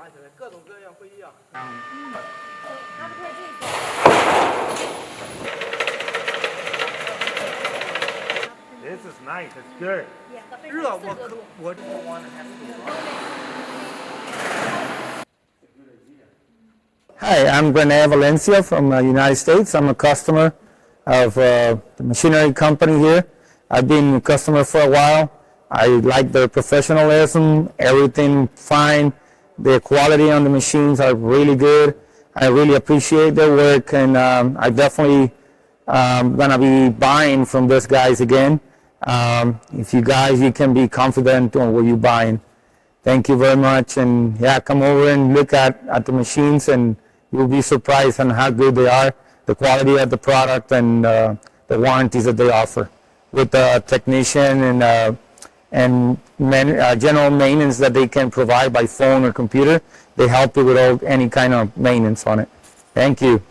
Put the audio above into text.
起来，各种各样不一样。他不可以自己走。This is nice. It's good. 热，我 Hi, I'm Rene Valencia from the United States. I'm a customer of the machinery company here. I've been a customer for a while. I like their professionalism, everything fine. The quality on the machines are really good. I really appreciate their work, and I definitely going to be buying from these guys again. If you guys, you can be confident on what you're buying. Thank you very much, and yeah, come over and look at the machines, and you'll be surprised on how good they are, the quality of the product, and the warranties that they offer. With the technician and general maintenance that they can provide by phone or computer, they help you with any kind of maintenance on it. Thank you.